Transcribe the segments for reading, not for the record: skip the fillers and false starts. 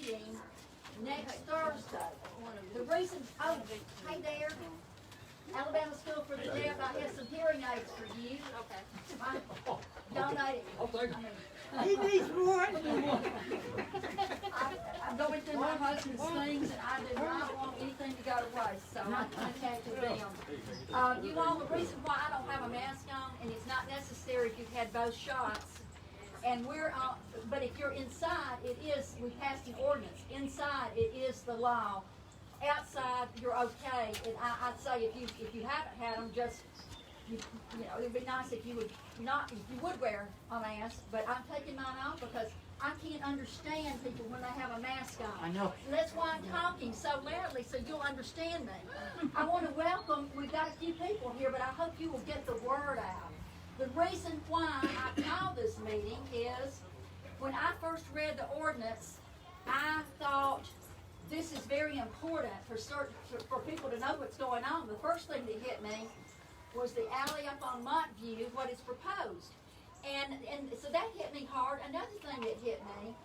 meeting next Thursday. The reason, hey there, Alabama School for the Deaf, I have some hearing aids for you. Okay. Donated. He needs more. I'm going through my husband's things, and I do not want anything to go to waste, so I contacted them. You know, the reason why I don't have a mask on, and it's not necessary if you've had both shots, and but if you're inside, it is, we passed an ordinance. Inside, it is the law. Outside, you're okay, and I'd say if you haven't had them, just, you know, it'd be nice if you would wear a mask, but I'm taking mine off because I can't understand people when they have a mask on. I know. And that's why I'm talking so loudly, so you'll understand me. I want to welcome, we've got a few people here, but I hope you will get the word out. The reason why I called this meeting is, when I first read the ordinance, I thought this is very important for people to know what's going on. The first thing that hit me was the alley up on Montview, what is proposed. And so that hit me hard. Another thing that hit me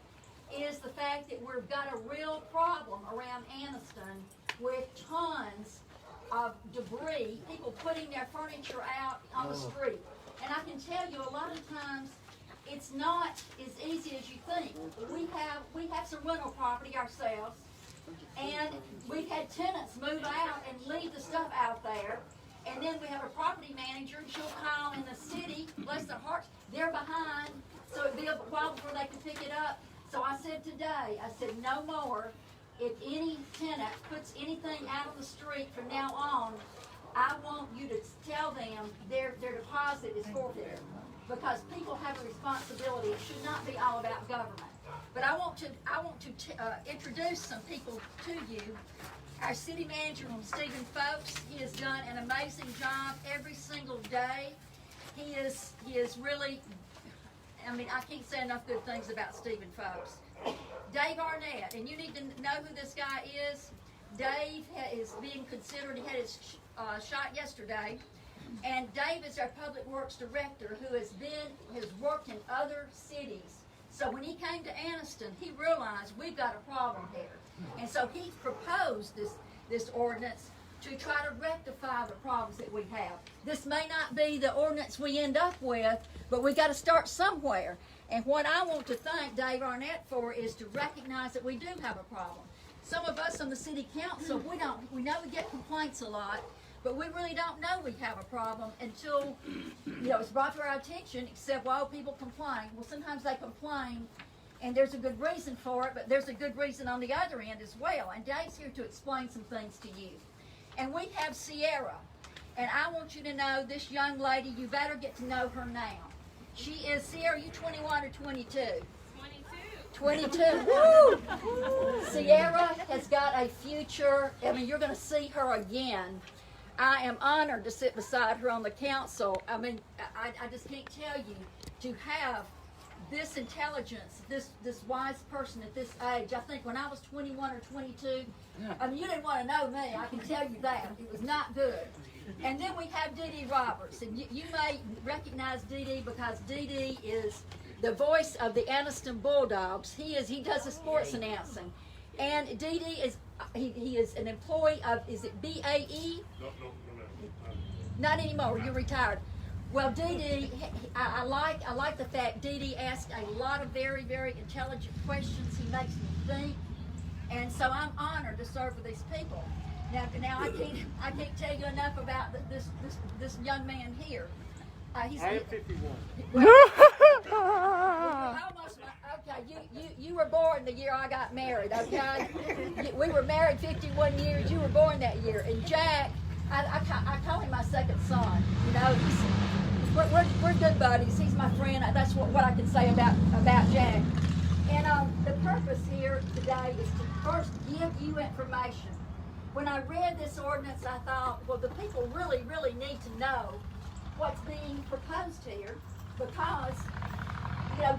is the fact that we've got a real problem around Anniston with tons of debris, people putting their furniture out on the street. And I can tell you a lot of times it's not as easy as you think. We have some rental property ourselves, and we've had tenants move out and leave the stuff out there. And then we have a property manager, and she'll call in the city, bless their hearts, they're behind, so it'll be a while before they can pick it up. So I said today, no more. If any tenant puts anything out on the street from now on, I want you to tell them their deposit is forfeited, because people have a responsibility. It should not be all about government. But I want to introduce some people to you. Our city manager, Stephen Folks, he has done an amazing job every single day. He is really, I mean, I can't say enough good things about Stephen Folks. Dave Arnett, and you need to know who this guy is. Dave is being considered, he had his shot yesterday. And Dave is our public works director who has worked in other cities. So when he came to Anniston, he realized we've got a problem here. And so he proposed this ordinance to try to rectify the problems that we have. This may not be the ordinance we end up with, but we got to start somewhere. And what I want to thank Dave Arnett for is to recognize that we do have a problem. Some of us on the city council, we know we get complaints a lot, but we really don't know we have a problem until, it's brought to our attention, except, well, people complain. Well, sometimes they complain, and there's a good reason for it, but there's a good reason on the other end as well. And Dave's here to explain some things to you. And we have Sierra, and I want you to know this young lady, you better get to know her now. She is, Sierra, you 21 or 22? 22. Woo! Sierra has got a future. I mean, you're going to see her again. I am honored to sit beside her on the council. I mean, I just can't tell you, to have this intelligence, this wise person at this age. I think when I was 21 or 22, I mean, you didn't want to know me, I can tell you that. It was not good. And then we have Dede Roberts, and you may recognize Dede because Dede is the voice of the Anniston Bulldogs. He does the sports announcing. And Dede is, he is an employee of, is it BAE? No. Not anymore, you're retired. Well, Dede, I like the fact Dede asked a lot of very, very intelligent questions. He makes me think. And so I'm honored to serve with these people. Now I can't tell you enough about this young man here. I am 51. Almost, okay, you were born the year I got married, okay? We were married 51 years, you were born that year. And Jack, I call him my second son, we're good buddies, he's my friend, that's what I can say about Jack. And the purpose here today is to first give you information. When I read this ordinance, I thought, well, the people really, really need to know what's being proposed here, because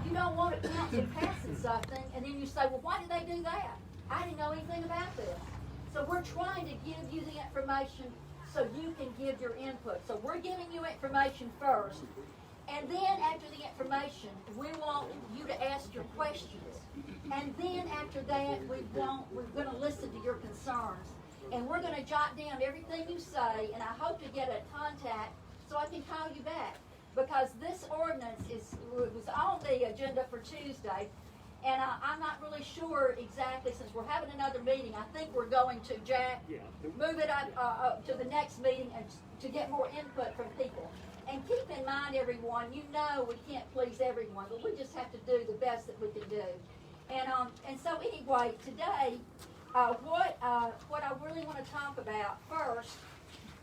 you don't want a council passing something and then you say, well, why did they do that? I didn't know anything about this. So we're trying to give you the information so you can give your input. So we're giving you information first, and then after the information, we want you to ask your questions. And then after after that, we're going to listen to your concerns. And we're going to jot down everything you say, and I hope to get a contact so I can call you back. Because this ordinance was on the agenda for Tuesday, and I'm not really sure exactly, since we're having another meeting. I think we're going to, Jack, move it up to the next meeting and to get more input from people. And keep in mind, everyone, you know we can't please everyone, but we just have to do the best that we can do. And so anyway, today, what I really want to talk about first,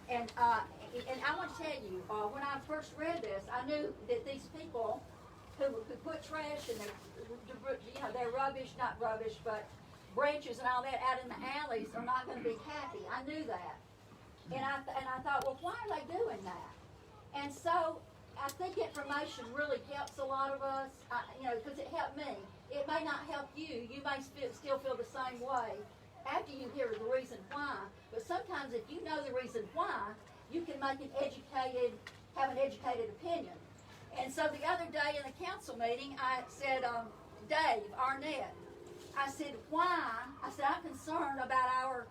and I want to tell you, when I first read this, I knew that these people who put trash and their rubbish, not rubbish, but branches and all that out in the alleys are not going to be happy. I knew that. And I thought, well, why are they doing that? And so I think information really helps a lot of us, because it helped me. It may not help you. You may still feel the same way after you hear the reason why. But sometimes if you know the reason why, you can have an educated opinion. And so the other day in the council meeting, I said, Dave, Arnett, I said, why? I said, I'm concerned about our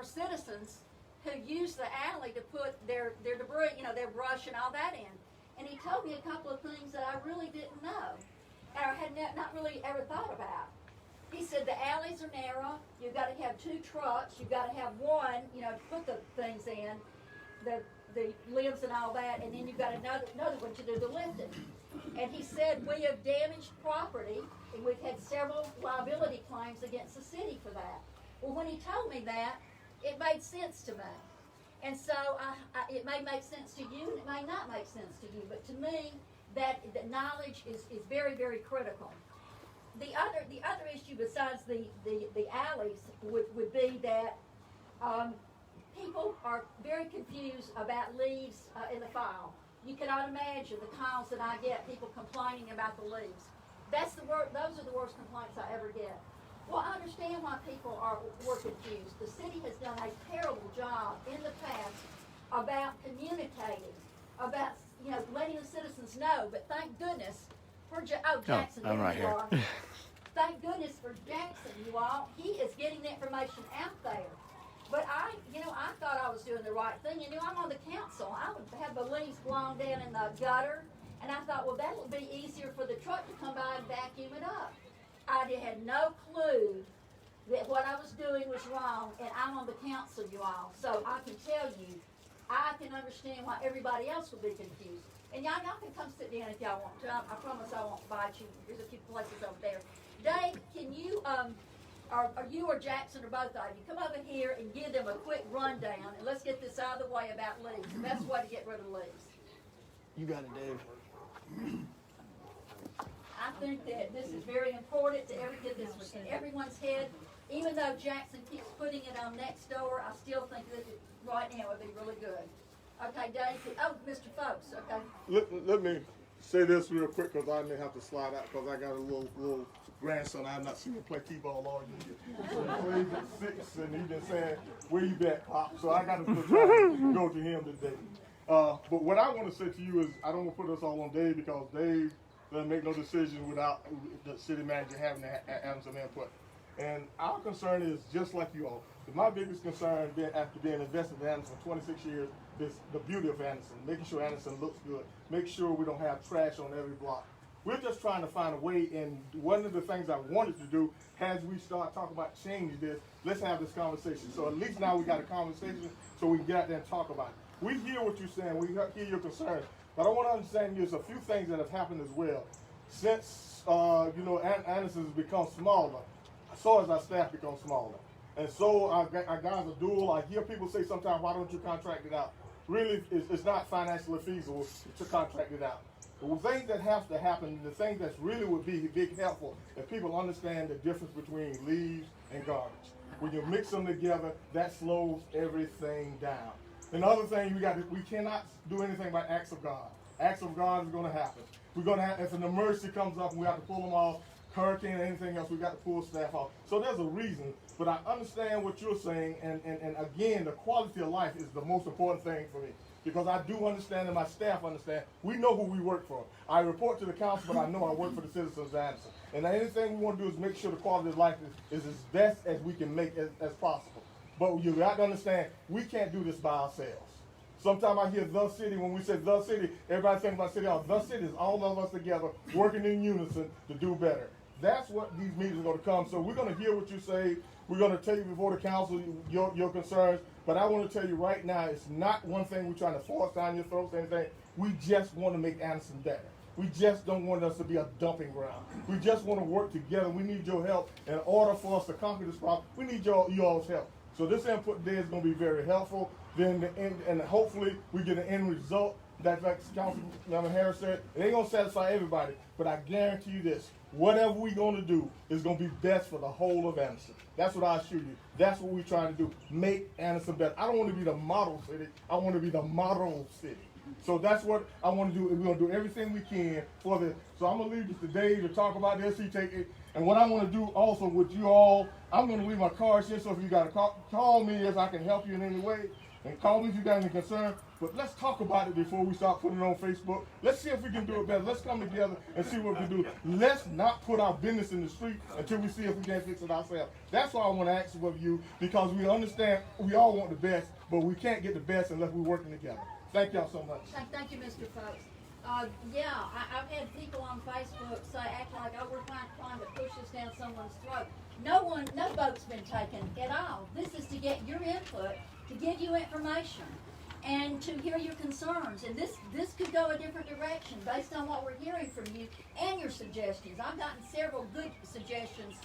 citizens who use the alley to put their debris, their brush and all that in. And he told me a couple of things that I really didn't know, or had not really ever thought about. He said the alleys are narrow, you've got to have 2 trucks, you've got to have one, to put the things in, the limbs and all that, and then you've got another one to do the lifting. And he said we have damaged property, and we've had several liability claims against the city for that. Well, when he told me that, it made sense to me. And so it may make sense to you, and it may not make sense to you, but to me, that knowledge is very, very critical. The other issue besides the alleys would be that people are very confused about leaves in the file. You cannot imagine the calls that I get, people complaining about the leaves. Those are the worst complaints I ever get. Well, I understand why people were confused. The city has done a terrible job in the past about communicating, about letting the citizens know. But thank goodness for Jackson. I'm right here. Thank goodness for Jackson, you all. He is getting the information out there. But I thought I was doing the right thing. I'm on the council. I would have the leaves blown down in the gutter, and I thought, well, that would be easier for the truck to come by and vacuum it up. I had no clue that what I was doing was wrong, and I'm on the council, you all. So I can tell you, I can understand why everybody else would be confused. And y'all can come sit down if y'all want to. I promise I won't bite you. There's a few places over there. Dave, can you, or you or Jackson or both of you, come over here and give them a quick rundown, and let's get this out of the way about leaves. The best way to get rid of leaves. You got it, Dave. I think that this is very important to get this in everyone's head. Even though Jackson keeps putting it on next door, I still think that right now would be really good. Okay, Dave. Oh, Mr. Folks. Okay. Let me say this real quick because I may have to slide out because I got a little grandson. I've not seen him play t-ball all year. So he plays at 6, and he's been saying, "Where you at, Pop?" So I got to go to him today. But what I want to say to you is, I don't want to put us all on Dave because Dave doesn't make no decision without the city manager having some input. And our concern is just like you all. My biggest concern after being invested in Anniston for 26 years is the beauty of Anniston, making sure Anniston looks good, make sure we don't have trash on every block. We're just trying to find a way, and one of the things I wanted to do as we start talking about change this, let's have this conversation. So at least now we got a conversation so we can get out there and talk about it. We hear what you're saying, we hear your concerns, but I want to understand there's a few things that have happened as well. Since, Anniston has become smaller, so has our staff become smaller. And so our guys are dual. I hear people say sometimes, why don't you contract it out? Really, it's not financially feasible to contract it out. The things that have to happen, the things that really would be big helpful, if people understand the difference between leaves and garbage. When you mix them together, that slows everything down. Another thing, we cannot do anything by acts of God. Acts of God is going to happen. We're going to have, if an emergency comes up and we have to pull them off, hurricane or anything else, we got to pull staff off. So there's a reason, but I understand what you're saying, and again, the quality of life is the most important thing for me. because I do understand and my staff understand. We know who we work for. I report to the council, but I know I work for the citizens of Anniston. And anything we want to do is make sure the quality of life is as best as we can make as possible. But you got to understand, we can't do this by ourselves. Sometimes I hear the city, when we say the city, everybody thinks about city hall. The city is all of us together working in unison to do better. That's what these meetings are going to come. So we're going to hear what you say. We're going to take before the council your concerns. But I want to tell you right now, it's not one thing we're trying to force down your throats or anything. We just want to make Anniston better. We just don't want us to be a dumping ground. We just want to work together. We need your help. In order for us to conquer this problem, we need you all's help. So this input today is going to be very helpful. Then the end, and hopefully we get an end result that, like Councilman Harris said, it ain't going to satisfy everybody. But I guarantee you this, whatever we're going to do is going to be best for the whole of Anniston. That's what I assure you. That's what we're trying to do, make Anniston better. I don't want to be the model city. I want to be the model city. So that's what I want to do. We're going to do everything we can for this. So I'm going to leave this to Dave to talk about this. He take it. And what I want to do also with you all, I'm going to leave my cards here. So if you got to call me if I can help you in any way. And call me if you got any concern. But let's talk about it before we start putting it on Facebook. Let's see if we can do it better. Let's come together and see what we can do. Let's not put our business in the street until we see if we can fix it ourselves. That's why I want to ask of you, because we understand we all want the best, but we can't get the best unless we're working together. Thank y'all so much. Thank you, Mr. Folks. Yeah, I've had people on Facebook say, act like, oh, we're trying to push this down someone's throat. No vote's been taken at all. This is to get your input, to give you information, and to hear your concerns. And this could go a different direction based on what we're hearing from you and your suggestions. I've gotten several good suggestions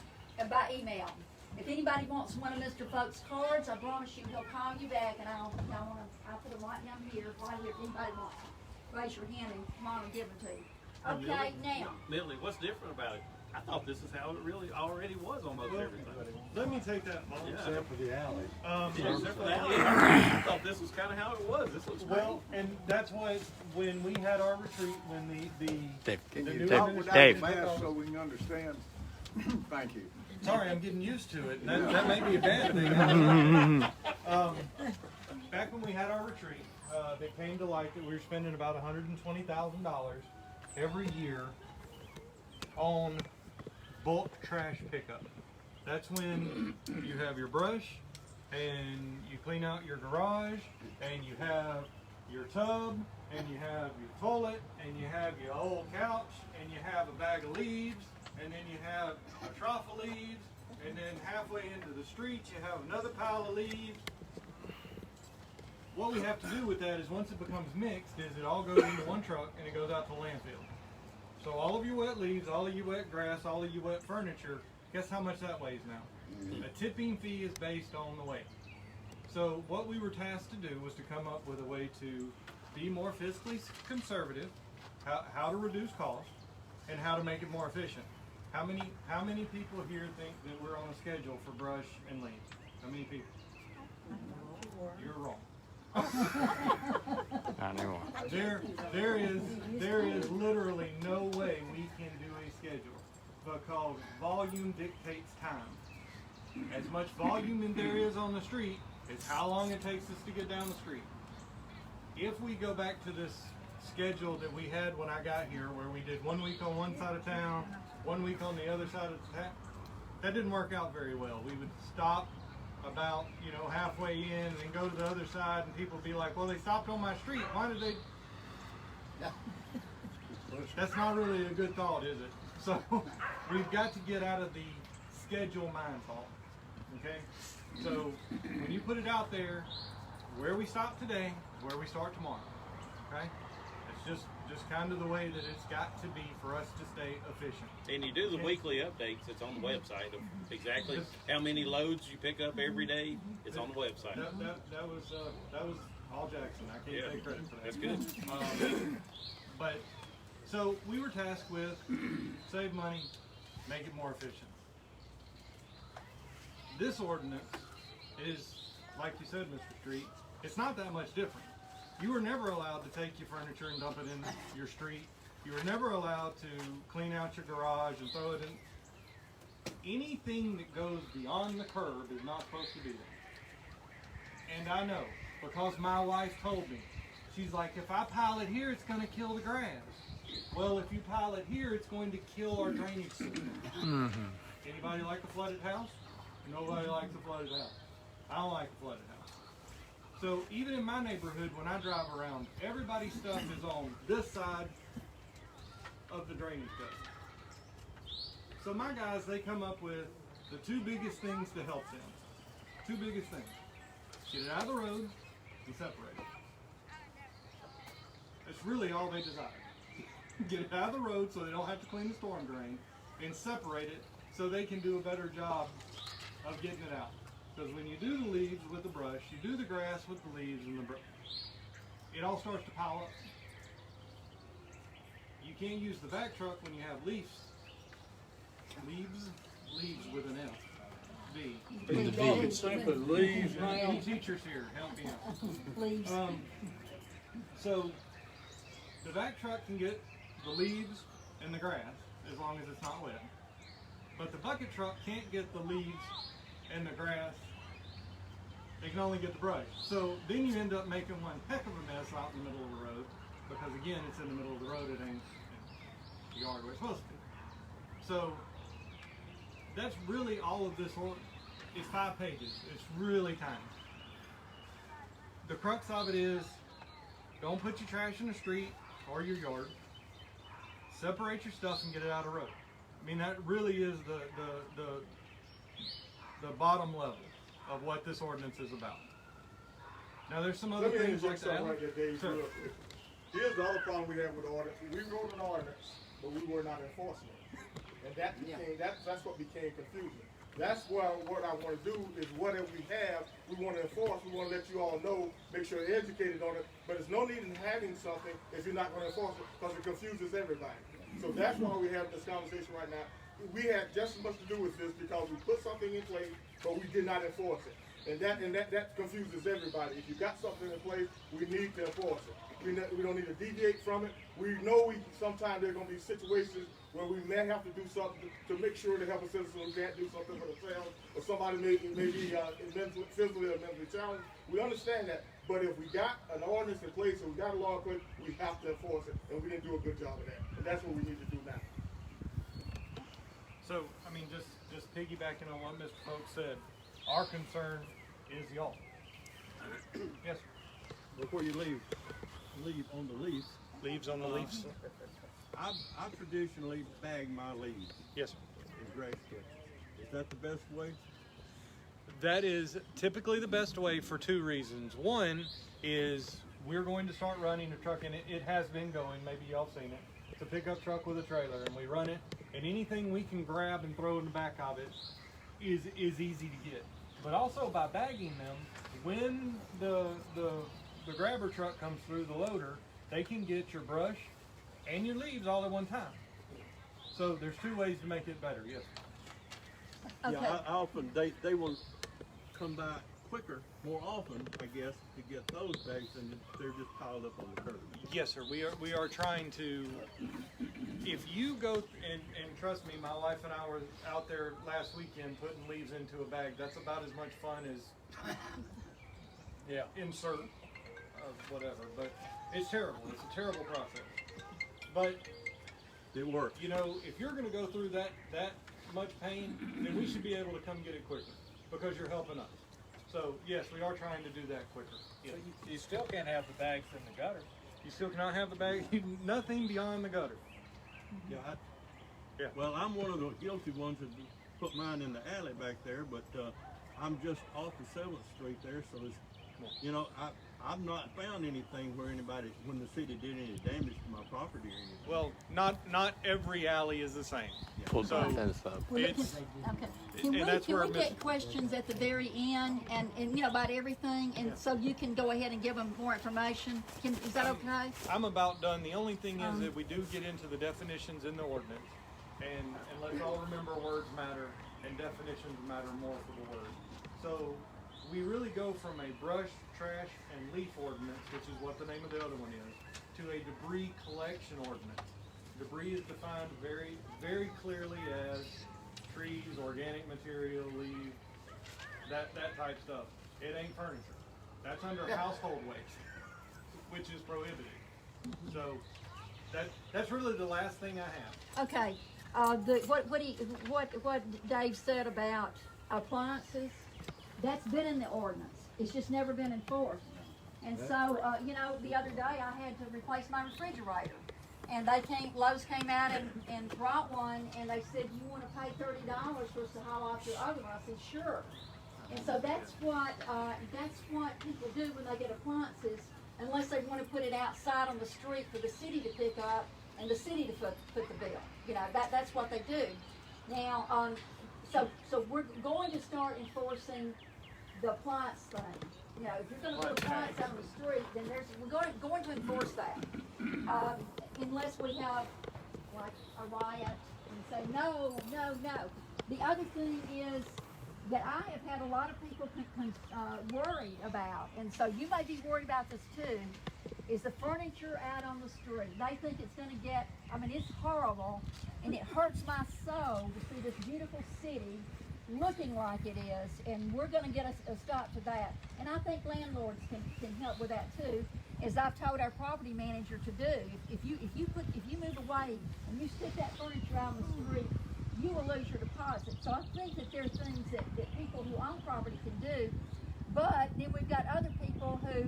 by email. If anybody wants one of Mr. Folks' cards, I promise you he'll call you back, and I'll put them right down here, right here. If anybody wants, raise your hand and come on and give them to you. Okay, now. Lily, what's different about it? I thought this is how it really already was almost everything. Let me take that moment. Yeah. Except for the alley. Except for that, I thought this was kind of how it was. This looks Well, and that's why when we had our retreat, when the Dave, can the you new take- administration Dave. took Fast over- so we can understand. Thank you. Sorry, I'm getting used to it. That may be a bad thing. Back when we had our retreat, it came to light that we were spending about $120,000 every year on bulk trash pickup. That's when you have your brush and you clean out your garage and you have your tub and you have your toilet and you have your old couch and you have a bag of leaves and then you have a trough of leaves and then halfway into the street you have another pile of leaves. What we have to do with that is once it becomes mixed is it all goes into one truck and it goes out to the landfill. So all of your wet leaves, all of your wet grass, all of your wet furniture, guess how much that weighs now? A tipping fee is based on the weight. So what we were tasked to do was to come up with a way to be more fiscally conservative, how to reduce costs, and how to make it more efficient. How many people here think that we're on a schedule for brush and leaves? How many people? You're wrong. I know. There is literally no way we can do a schedule because volume dictates time. As much volume as there is on the street is how long it takes us to get down the street. If we go back to this schedule that we had when I got here, where we did 1 week on one side of town, 1 week on the other side of the town, that didn't work out very well. We would stop about halfway in and then go to the other side and people would be like, well, they stopped on my street, why did they? That's not really a good thought, is it? So we've got to get out of the schedule mindset. Okay, so when you put it out there, where we stop today, where we start tomorrow. Okay, it's just kind of the way that it's got to be for us to stay efficient. And you do the weekly updates. It's on the website of exactly how many loads you pick up every day. It's on the website. That was all Jackson. I can't take credit for that. That's good. But so we were tasked with save money, make it more efficient. This ordinance is, like you said, Mr. Street, it's not that much different. You were never allowed to take your furniture and dump it in your street. You were never allowed to clean out your garage and throw it in. Anything that goes beyond the curb is not supposed to be there. And I know, because my wife told me, She's like, if I pile it here, it's going to kill the grass. Well, if you pile it here, it's going to kill our drainage system. Anybody like a flooded house? Nobody likes a flooded house. I don't like a flooded house. So even in my neighborhood, when I drive around, everybody's stuff is on this side of the drainage gutter. So my guys, they come up with the two biggest things to help them. Two biggest things. Get it out of the road and separate it. That's really all they desire. Get it out of the road so they don't have to clean the storm drain, and separate it so they can do a better job of getting it out. Because when you do the leaves with the brush, you do the grass with the leaves and the brush, it all starts to pile up. You can't use the vac truck when you have leaves. Leaves with an F. B. You talking simply leaves now? Any teachers here, help me out. Please. So the vac truck can get the leaves and the grass as long as it's not wet. But the bucket truck can't get the leaves and the grass. They can only get the brush. So then you end up making one heck of a mess out in the middle of the road, because again, it's in the middle of the road, it ain't in the yard where it's supposed to be. So that's really all of this. It's 5 pages. It's really tiny. The crux of it is, don't put your trash in the street or your yard. Separate your stuff and get it out of the road. I mean, that really is the bottom level of what this ordinance is about. Now, there's some other Let me things like interject something right there, Dave. Sure. Real quick. Here's the other problem we have with the ordinance. We wrote an ordinance, but we were not enforcing it. And that's what became confusing. That's what I want to do is whatever we have, we want to enforce. We want to let you all know, make sure you're educated on it. But there's no need in having something if you're not going to enforce it, because it confuses everybody. So that's why we have this conversation right now. We had just as much to do with this because we put something in place, but we did not enforce it. And that confuses everybody. If you got something in place, we need to enforce it. We don't need to deviate from it. We know sometimes there are going to be situations where we may have to do something to make sure to help a citizen who can't do something for themselves, or somebody may be physically or mentally challenged. We understand that. But if we got an ordinance in place or we got a law in place, we have to enforce it. And we didn't do a good job of that. And that's what we need to do now. So, I mean, just piggybacking on what Mr. Folks said, our concern is y'all. Yes, sir. Before you leave on the leaves, Leaves on the leaves. I traditionally bag my leaves Yes, sir. in grass sketches. Is that the best way? That is typically the best way for 2 reasons. One is we're going to start running a truck, and it has been going, maybe y'all seen it. It's a pickup truck with a trailer, and we run it, and anything we can grab and throw in the back of it is easy to get. But also by bagging them, when the grabber truck comes through, the loader, they can get your brush and your leaves all at one time. So there's 2 ways to make it better, yes. Okay. Yeah, I often, they will come by quicker, more often, I guess, to get those bags, and they're just piled up on the curb. Yes, sir. We are trying to. If you go and trust me, my wife and I were out there last weekend putting leaves into a bag. That's about as much fun as insert of whatever. But it's terrible. It's a terrible process. But It works. you know, if you're going to go through that much pain, then we should be able to come get it quicker because you're helping us. So yes, we are trying to do that quicker. Yes. So you still can't have the bags in the gutter. You still cannot have the bag. Nothing beyond the gutter. Yeah, Yeah. Well, I'm one of the guilty ones that put mine in the alley back there, but I'm just off of 7th Street there, so it's, you know, I've not found anything where when the city did any damage to my property or anything. Well, not every alley is the same. Pulled So- my fence up. Well, It's- okay. Can and we, that's can where we get questions at the very end and you know, about everything, and so you can go ahead and give them more information? Is that okay? I'm about done. The only thing is that we do get into the definitions in the ordinance, and let's all remember words matter and definitions matter more for the word. So we really go from a brush, trash, and leaf ordinance, which is what the name of the other one is, to a debris collection ordinance. Debris is defined very, very clearly as trees, organic material, leaves, that type stuff. It ain't furniture. That's under household waste. which is prohibited. So that's really the last thing I have. Okay, what Dave said about appliances, that's been in the ordinance. It's just never been enforced. And so, you know, the other day I had to replace my refrigerator. And Lowe's came out and brought one, and they said, you want to pay $30 for us to haul off your other one? I said, sure. And so that's what people do when they get appliances, unless they want to put it outside on the street for the city to pick up and the city to put the bill. You know, that's what they do. Now, so we're going to start enforcing the appliance thing. You know, if you're going to put appliance out on the street, then we're going to enforce that. Unless we have like a riot and say no. The other thing is that I have had a lot of people worry about, and so you may be worried about this too, is the furniture out on the street. They think it's going to get, I mean, it's horrible, and it hurts my soul to see this beautiful city looking like it is, and we're going to get a stop to that. And I think landlords can help with that too, as I've told our property manager to do. If you move away and you stick that furniture out on the street, you will lose your deposit. So I think that there are things that people who own property can do. But then we've got other people who,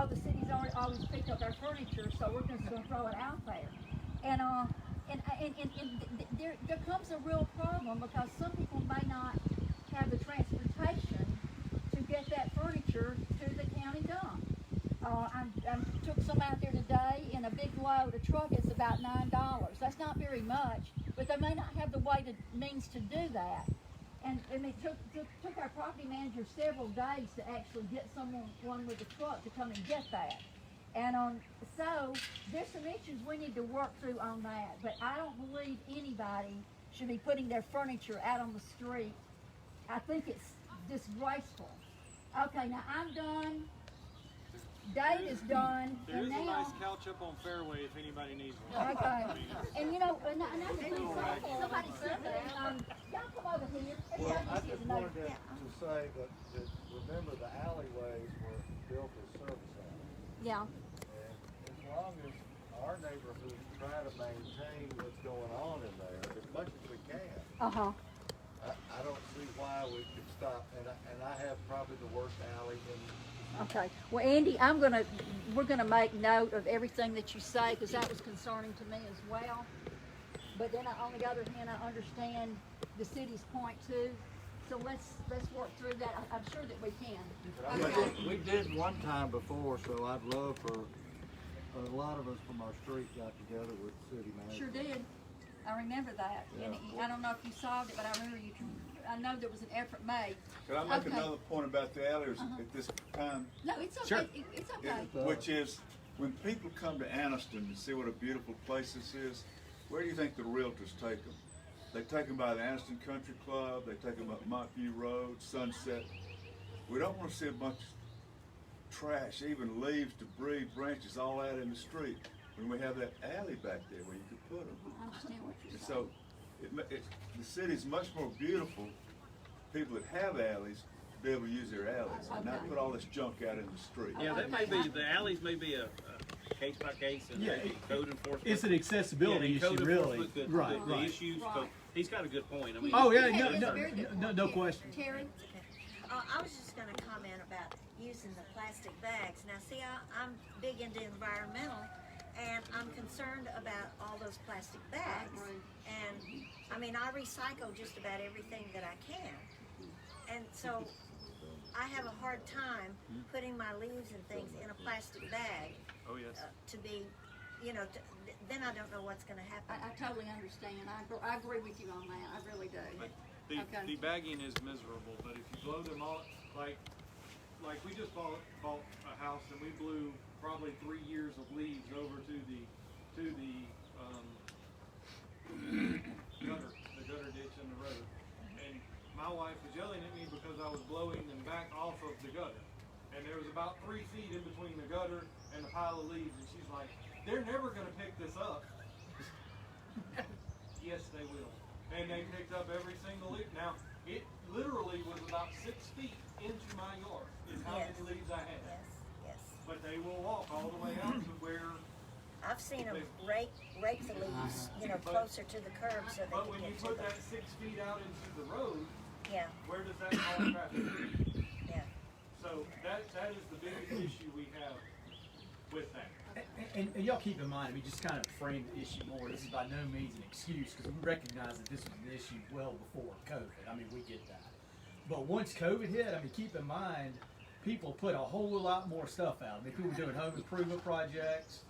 the city's always picked up our furniture, so we're just going to throw it out there. And there comes a real problem, because some people may not have the transportation to get that furniture to the county dump. I took some out there today in a big load. A truck is about $9. That's not very much, but they may not have the means to do that. And it took our property manager several days to actually get someone with a truck to come and get that. And so there's some issues we need to work through on that. But I don't believe anybody should be putting their furniture out on the street. I think it's disgraceful. Okay, now I'm done. Dade is done. There and is now, a nice couch up on Fairway if anybody needs one. okay. And you know, another thing, somebody said that. Y'all come over here. Well, I Everybody just needs wanted to know. to say that remember the alleyways were built as service alleys. Yeah. And as long as our neighborhoods try to maintain what's going on in there as much as we can, I don't see why we could stop. And I have probably the worst alley in. Okay. Well, Andy, we're gonna make note of everything that you say, because that was concerning to me as well. But then on the other hand, I understand the city's point too. So let's work through that. I'm sure that we can. We did one time before, so I'd love for a lot of us from our street got together with city manager. Sure did. I remember that. Yeah. And I don't know if you solved it, but I remember I know there was an effort made. Can I make Okay. another point about the alleys at this time? No, it's okay. Sure. It's okay. Which is, when people come to Anniston and see what a beautiful place this is, where do you think the realtors take them? They take them by the Anniston Country Club, they take them up Montview Road, Sunset. We don't want to see a bunch of trash, even leaves, debris, branches, all out in the street, when we have that alley back there where you could put them. I understand what you're And saying. so, the city's much more beautiful, people that have alleys, to be able to use their alleys, and not put all this junk out in the street. Yeah, that may be, the alleys may be a case by case, and Yeah, maybe code enforcement. It's an accessibility Yeah, code issue, really. enforcement, Right, the right. issues, Right. but he's got a good point. I mean, Oh yeah, Yeah, it's a very good point. no question. Terry? I was just gonna comment about using the plastic bags. Now, see, I'm big into environmental, and I'm concerned about all those plastic bags. And, I mean, I recycle just about everything that I can. And so, I have a hard time putting my leaves and things in a plastic bag oh yes. to be, you know, then I don't know what's gonna happen. I totally understand. I agree with you on that. I really do. But Okay. the bagging is miserable, but if you blow them all, like we just bought a house and we blew probably 3 years of leaves over to the gutter ditch in the road. And my wife was yelling at me because I was blowing them back off of the gutter. And there was about 3 feet in between the gutter and the pile of leaves, and she's like, they're never gonna pick this up. Yes, they will. And they picked up every single leaf. Now, it literally was about 6 feet into my yard is how Yes. many leaves I had. Yes, yes. but they will walk all the way out to where. I've seen them rake the leaves, you know, closer to the curb so they But can when you get to put them. that 6 feet out into the road, Yeah, where does that cause traffic? yeah. So that is the biggest issue we have with that. And y'all keep in mind, I mean, just kind of frame the issue more. This is by no means an excuse because we recognize that this was an issue well before COVID. I mean, we get that. But once COVID hit, I mean, keep in mind, people put a whole lot more stuff out. I mean, people were doing home improvement projects.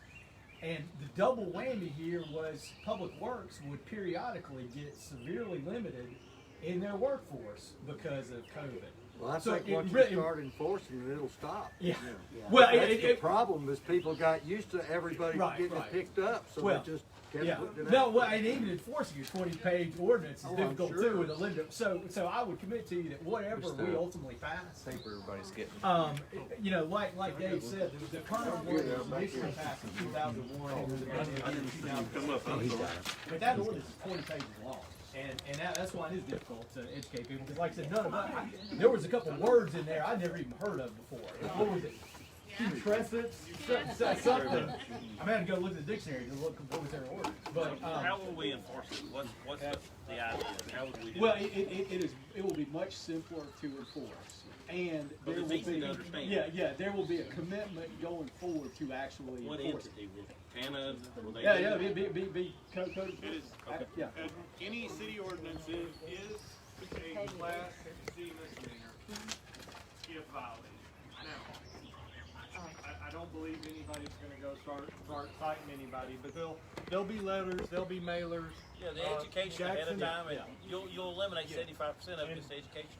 And the double whammy here was Public Works would periodically get severely limited in their workforce because of COVID. Well, I So think it once really- you start enforcing it, it'll stop. Yeah. Yeah. Well, That's the problem is people got used to everybody Right, getting right. it picked up, so Well, they just kept yeah. putting it No, out. well, and even enforcing a 20-page ordinance is Oh, I'm difficult sure. too with a limit. So I would commit to you that whatever we ultimately pass, Paper everybody's getting. you know, like Dave said, the current ordinance initially passed in 2001 and was amended in 2000. But that ordinance is 20 pages long. And that's why it is difficult to educate people, because like I said, none of us, there was a couple words in there I'd never even heard of before. What was it? Putrescence? Something. I may have to go look at the dictionary to look what was their ordinance. But, How will we enforce it? What's the idea? How would we do Well, it? it will be much simpler to enforce, and But there it's will easy be to understand. yeah, there will be a commitment going forward to actually What enforce it. entity will TANA, will they? Yeah, do yeah, it? be code. It is, Okay. Yeah. any city ordinance is a class C misdemeanor if violated. Now, I don't believe anybody's gonna go start citing anybody, but there'll be letters, there'll be mailers. Yeah, the education ahead of Jackson- time, and you'll eliminate 75% of this education.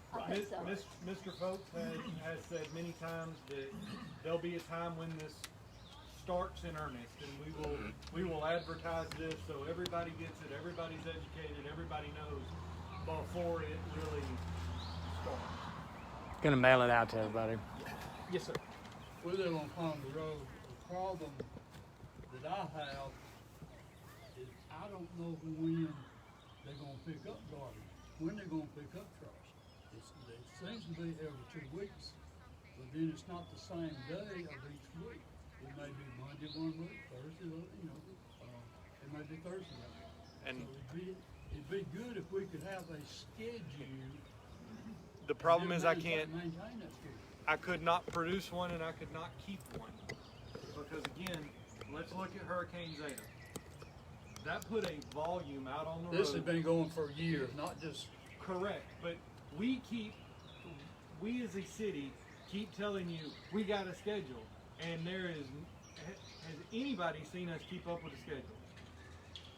Mr. Folks has said many times that there'll be a time when this starts in earnest, and we will advertise this so everybody gets it, everybody's educated, everybody knows before it really starts. Gonna mail it out to everybody. yes, sir. We live on Pond Road. The problem that I have is I don't know when they're gonna pick up garbage, when they're gonna pick up trash. It seems to be every 2 weeks, but then it's not the same day of each week. It may be Monday one week, Thursday, it may be Thursday. And So it'd be good if we could have a schedule. The problem is I and then can't. maintain that schedule. I could not produce one and I could not keep one. Because again, let's look at Hurricane Zeta. That put a volume out on the road. This has been going for years, not just. Correct, but we as a city keep telling you we got a schedule, and has anybody seen us keep up with a schedule?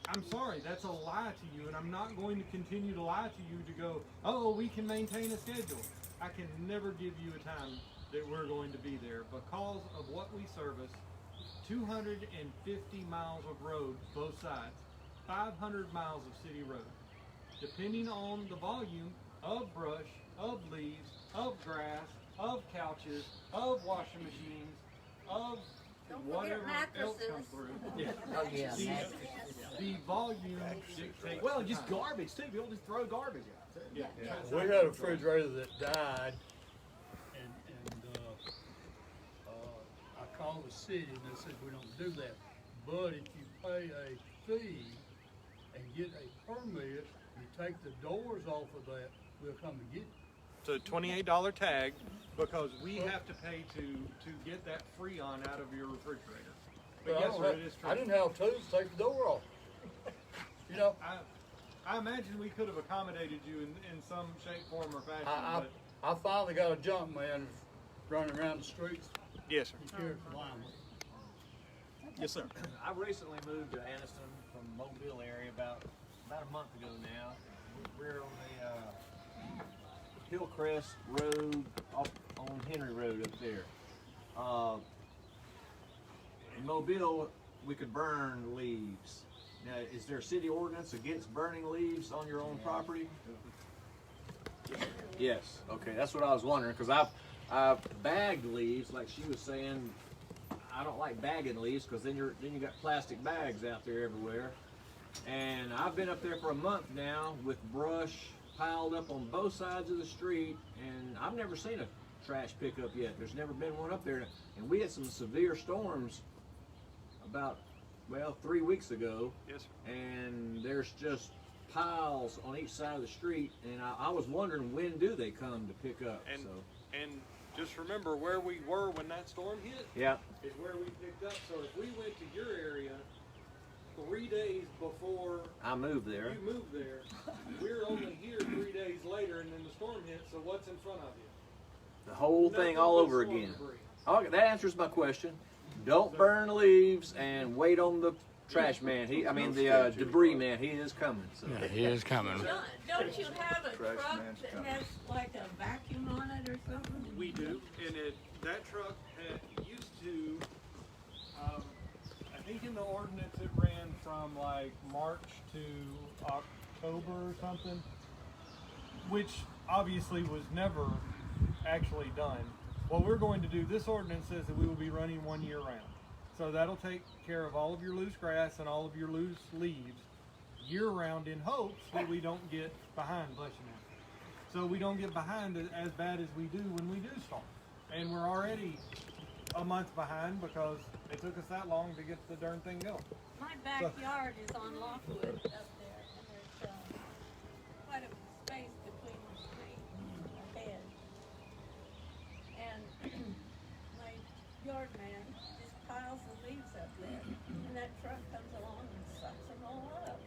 I'm sorry, that's a lie to you, and I'm not going to continue to lie to you to go, oh, we can maintain a schedule. I can never give you a time that we're going to be there because of what we service. 250 miles of road, both sides, 500 miles of city road. Depending on the volume of brush, of leaves, of grass, of couches, of washing machines, of whatever else comes through. Oh, yeah. The volume dictates. Well, just garbage too. People just throw garbage out. Too. Yeah. We had a refrigerator that died, and I called the city and they said we don't do that. But if you pay a fee and get a permit, you take the doors off of that, we'll come and get it. It's a $28 tag because we have to pay to get that Freon out of your refrigerator. But yes, sir, it is true. I didn't have tools to take the door off. You know, I imagine we could have accommodated you in some shape, form, or fashion. but I finally got a junk man running around the streets. yes, sir. He carries the line. Yes, sir. I recently moved to Anniston from Mobile area about a month ago now. We're on the Hillcrest Road off on Henry Road up there. In Mobile, we could burn leaves. Now, is there a city ordinance against burning leaves on your own property? Yes. Okay, that's what I was wondering because I've bagged leaves, like she was saying. I don't like bagging leaves because then you got plastic bags out there everywhere. And I've been up there for a month now with brush piled up on both sides of the street, and I've never seen trash pickup yet. There's never been one up there, and we had some severe storms about, well, 3 weeks ago. Yes, sir. And there's just piles on each side of the street, and I was wondering, when do they come to pick up? And so and just remember where we were when that storm hit. Yeah. Is where we picked up. So if we went to your area 3 days before I moved there. you moved there, we're only here 3 days later, and then the storm hit. So what's in front of you? The whole thing Nothing all but over storm again. debris. Okay, that answers my question. Don't burn leaves and wait on the trash man. The debris man. He is coming. So. Yeah, he is coming. Don't you have a Trash truck man's that coming. has like a vacuum on it or something? We do, and that truck used to. I think in the ordinance it ran from like March to October or something, which obviously was never actually done. What we're going to do, this ordinance says that we will be running 1 year round. So that'll take care of all of your loose grass and all of your loose leaves year round, in hopes that we don't get behind, bless you now. So we don't get behind as bad as we do when we do storm. And we're already a month behind because it took us that long to get the darn thing going. My backyard is on Lockwood up there, and there's quite a space between the street and the bed. And my yard man just piles the leaves up there, and that truck comes along and sucks them all up.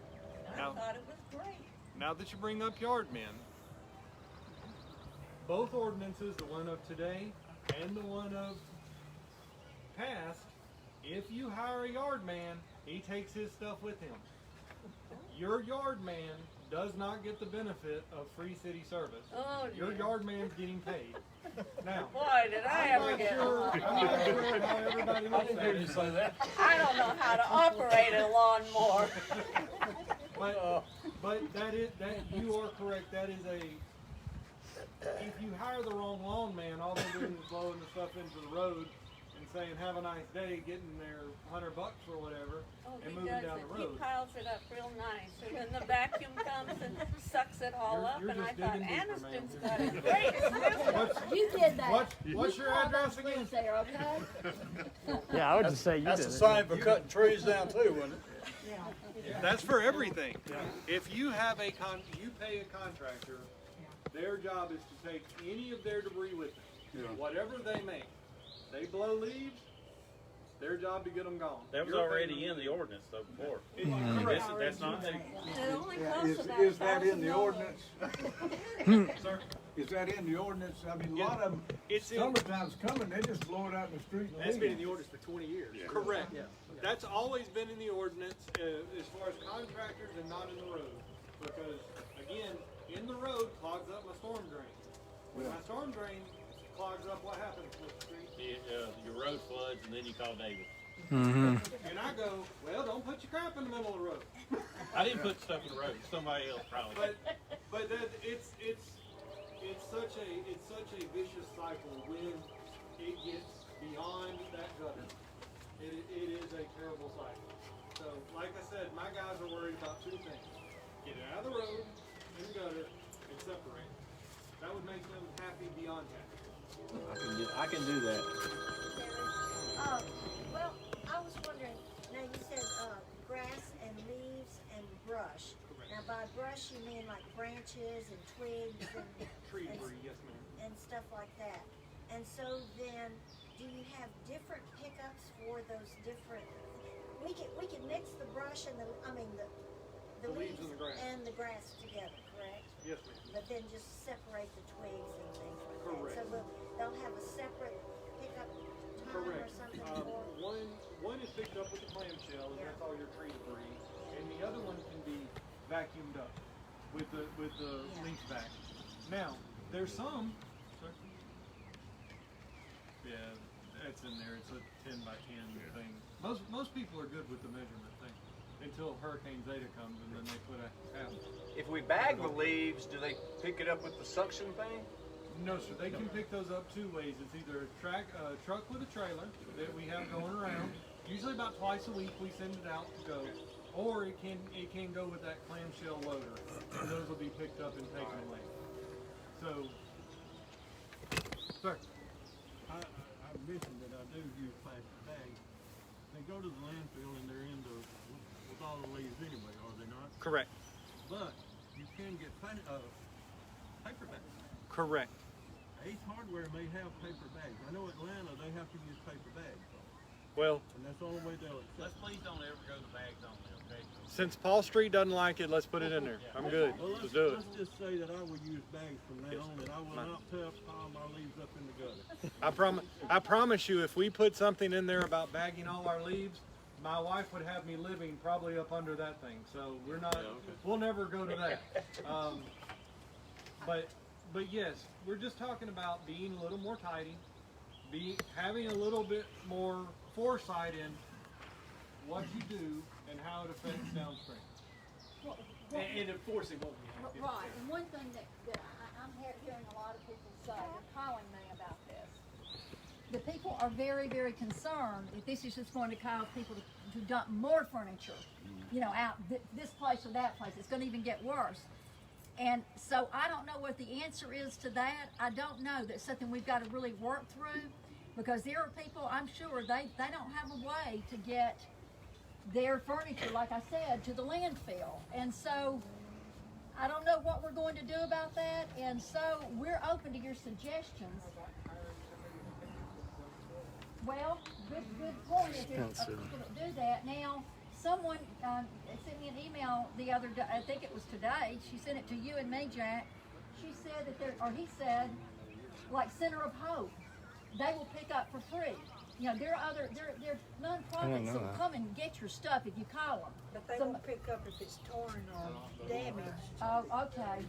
And I thought it was great. Now that you bring up yard men, both ordinances, the one of today and the one of past, if you hire a yard man, he takes his stuff with him. Your yard man does not get the benefit of free city service. Oh, Your dear. yard man's getting paid. Now, Boy, did I ever get I'm not sure how everybody looks at it. say that. I don't know how to operate a lawnmower. But you are correct. That is if you hire the wrong lawn man, all they're doing is blowing the stuff into the road and saying have a nice day, getting their $100 or whatever, Oh, and he moving does down it. the road. He piles it up real nice, and then the vacuum comes and sucks it all up. You're And I just thought, digging deeper, ma'am. Anniston's got a great system. You did that. What's your address again? There, okay? Yeah, I would just say you That's did a it. sign for cutting trees down too, wasn't it? That's for everything. If you have you pay a contractor, their job is to take any of their debris with them, whatever they make. They blow leaves, their job to get them gone. That was already in the ordinance though before. That's not new. It only costs about Is that in the $1,000. ordinance? Sir? Is that in the ordinance? I mean, a lot of them, It's in- summertime's coming, they just blow it out in the street. and That's been in leave. the ordinance for 20 years. Correct. Yeah. That's always been in the ordinance as far as contractors and not in the road. Because, again, in the road clogs up my storm drain. When my storm drain clogs up, what happens, Mr. Street? Your road floods, and then you call David. Mm-hmm. And I go, well, don't put your crap in the middle of the road. I didn't put stuff in the road. Somebody else probably. But it's such a vicious cycle when it gets beyond that gutter. It is a terrible cycle. So, like I said, my guys are worried about two things: get it out of the road, in the gutter, and separate. That would make them happy beyond happy. I can do that. Well, I was wondering, now you said grass and leaves and brush. Now by brush you mean like branches and twigs and Tree debris, yes ma'am. and stuff like that. And so then, do you have different pickups for those different? We can mix the brush and the leaves and the grass. Together, correct? Yes ma'am. But then just separate the twigs and things like Correct. that. So they'll have a separate pickup time Correct. or something for. One is picked up with the clamshell, and that's all your tree debris, and the other one can be vacuumed up with the leaf vac. Now, there's some. Sorry? Yeah, that's in there. It's a 10 by 10 thing. Most people are good with the measurement thing until Hurricane Zeta comes, and then they put a half. If we bag the leaves, do they pick it up with the suction thing? No, sir. They can pick those up two ways. It's either a truck with a trailer that we have going around. Usually about twice a week we send it out to go, or it can go with that clamshell loader, and those will be picked up and taken away. So Sir. I mentioned that I do use plastic bags. They go to the landfill and they're in the, with all the leaves anyway, are they not? Correct. But you can get paper bags. Correct. Ace Hardware may have paper bags. I know Atlanta, they have to use paper bags. Well, And that's the only way they'll Let's accept. please don't ever go to bags only, okay? since Paul Street doesn't like it, let's put it in there. I'm good. Well, Let's do it. let's just say that I will use bags from now on, and I will not pile my leaves up in the gutter. I promise you, if we put something in there about bagging all our leaves, my wife would have me living probably up under that thing. So we're not, we'll never go to that. But yes, we're just talking about being a little more tidy, having a little bit more foresight in what you do and how it affects downstream. And enforcing what we have. Right, and one thing that I'm hearing a lot of people say, they're calling me about this. The people are very, very concerned if this is just going to cause people to dump more furniture, you know, out this place or that place. It's going to even get worse. And so I don't know what the answer is to that. I don't know. That's something we've got to really work through, because there are people, I'm sure, they don't have a way to get their furniture, like I said, to the landfill. And so I don't know what we're going to do about that. And so we're open to your suggestions. Well, good point. If there's people that do that. Now, someone sent me an email the other day, I think it was today. She sent it to you and me, Jack. She said that he said, like Center of Hope, they will pick up for free. You know, there are non-profits that will come and get your stuff if you call them. But they won't pick up if it's torn or damaged. Oh, okay.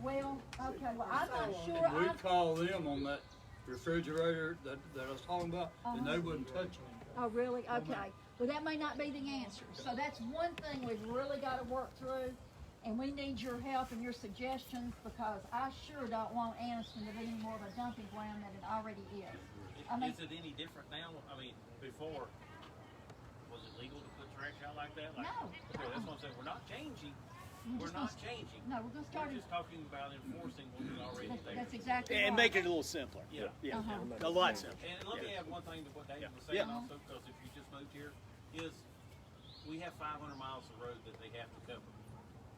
Well, I'm not sure. We call them on that refrigerator that I was talking about, and they wouldn't touch it. Oh, really? Okay. Well, that may not be the answer. So that's one thing we've really got to work through, and we need your help and your suggestions, because I sure don't want Anniston to be any more of a dumping ground than it already is. Is it any different now? I mean, before, was it legal to put trash out like that? No. Okay, that's what I'm saying. We're not changing. We're not changing. No, we're going to start. We're just talking about enforcing what was already there. That's exactly And right. make it a little simpler. Yeah. A lot simpler. And let me add one thing to what David was saying also, because if you just moved here, is we have 500 miles of road that they have to cover.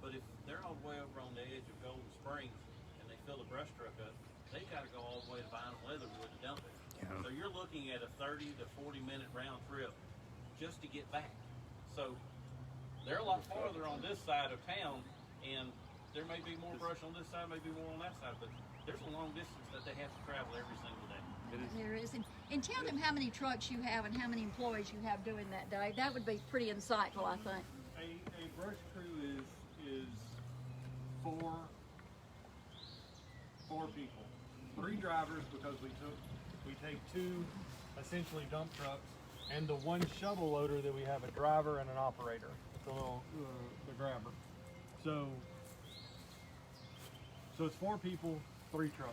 But if they're all the way over on the edge of Golden Springs and they fill the brush truck up, they've got to go all the way to Vinyl Leatherwood to dump it. So you're looking at a 30 to 40 minute round trip just to get back. So they're a lot farther on this side of town, and there may be more brush on this side, maybe more on that side, but there's a long distance that they have to travel every single day. There is. And tell them how many trucks you have and how many employees you have doing that day. That would be pretty insightful, I think. A brush crew is four people. 3 drivers, because we take 2 essentially dump trucks, and the 1 shovel loader that we have a driver and an operator, the little the grabber. So it's 4 people, 3 trucks.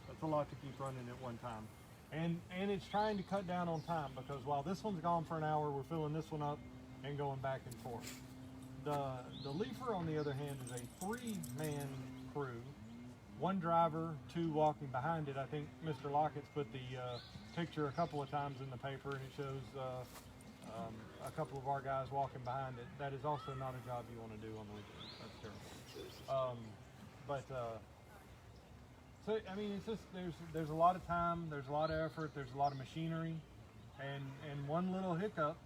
That's a lot to keep running at one time. And it's trying to cut down on time, because while this one's gone for an hour, we're filling this one up and going back and forth. The leafer, on the other hand, is a 3-man crew. 1 driver, 2 walking behind it. I think Mr. Lockett's put the picture a couple of times in the paper, and it shows a couple of our guys walking behind it. That is also not a job you want to do on the weekends. That's terrible. So I mean, it's just there's a lot of time, there's a lot of effort, there's a lot of machinery, and one little hiccup,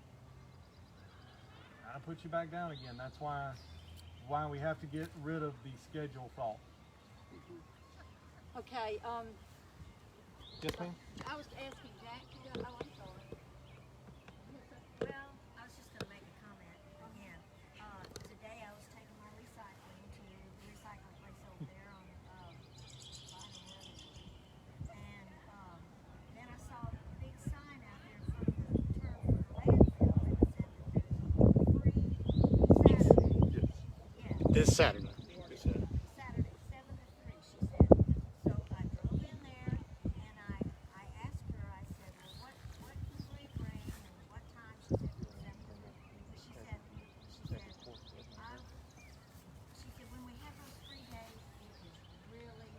I'll put you back down again. That's why we have to get rid of the schedule thought. Okay. Yes, ma'am. I was asking Jack. Oh, I'm sorry. Well, I was just going to make a comment again. Today I was taking my recycling to the recycling place over there on and then I saw a big sign out there in front of the terminal landfill, and it said that there's a free Saturday. Yeah. This Saturday. Saturday, 7 to 3, she said. So I drove in there, and I asked her, I said, well, what can we bring, and what time? She said, from 7 to 3. She said, when we have those 3 days, it is really,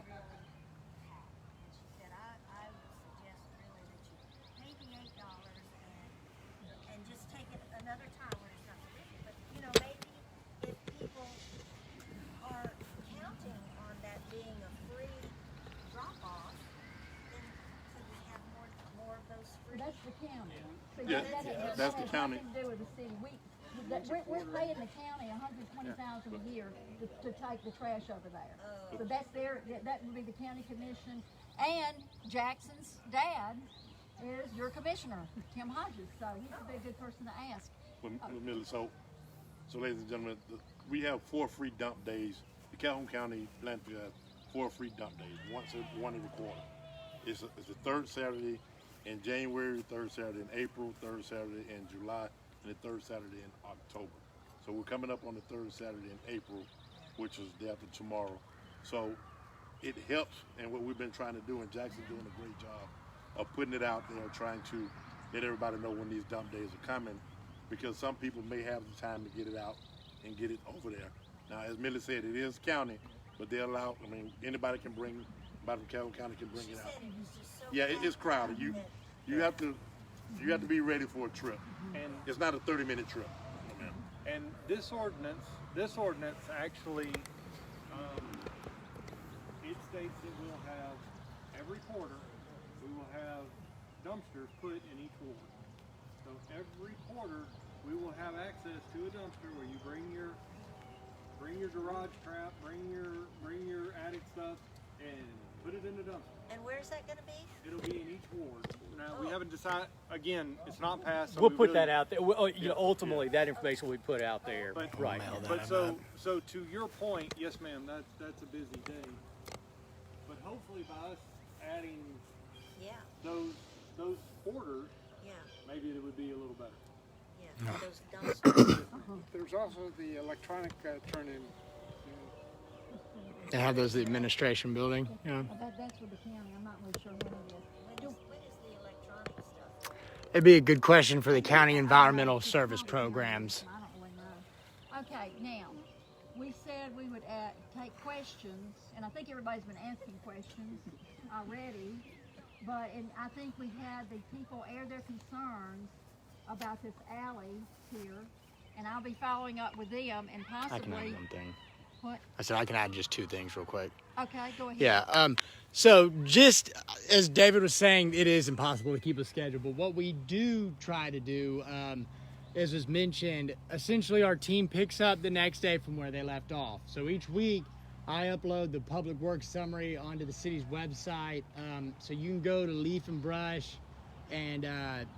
really packed. And she said, that's the county. So Yeah, that that's the has county. nothing to do with the city. We're paying the county $120,000 a year to take the trash over there. So that's that would be the county commission. And Jackson's dad is your commissioner, Tim Hodges. So he would be a good person to ask. So ladies and gentlemen, we have 4 free dump days. The Calhoun County landfill has 4 free dump days, one every quarter. It's the third Saturday in January, third Saturday in April, third Saturday in July, and the third Saturday in October. So we're coming up on the third Saturday in April, which is the day after tomorrow. So it helps, and what we've been trying to do, and Jackson's doing a great job of putting it out there, trying to let everybody know when these dump days are coming, because some people may have the time to get it out and get it over there. Now, as Millie said, it is county, but they allow, I mean, anybody can bring, anybody from Calhoun County can bring it out. Yeah, it's crowded. You have to be ready for a trip. And it's not a 30-minute trip. And this ordinance actually, it states that we'll have every quarter, we will have dumpsters put in each ward. So every quarter, we will have access to a dumpster where you bring your garage crap, bring your attic stuff, and put it in the dumpster. And where's that going to be? It'll be in each ward. Now we haven't decided. Again, it's not passed. So We'll we put really, that out there. Ultimately, that information we put out there. But, Right. But so to your point, yes, ma'am. That's a busy day. But hopefully, by us adding those orders, maybe it would be a little better. Yeah, those dumpsters. There's also the electronic turn-in. They have those at the administration building. Yeah. That's with the county. I'm not really sure when it is. When is the electronic stuff? It'd be a good question for the county environmental service programs. I don't really know. Okay, now, we said we would take questions, and I think everybody's been asking questions already, but I think we had the people air their concerns about this alley here, and I'll be following up with them and possibly... I can add one thing. What? I said I can add just 2 things real quick. Okay, go ahead. Yeah. So just as David was saying, it is impossible to keep a schedule. But what we do try to do, as was mentioned, essentially our team picks up the next day from where they left off. So each week I upload the public works summary onto the city's website. So you can go to Leaf and Brush and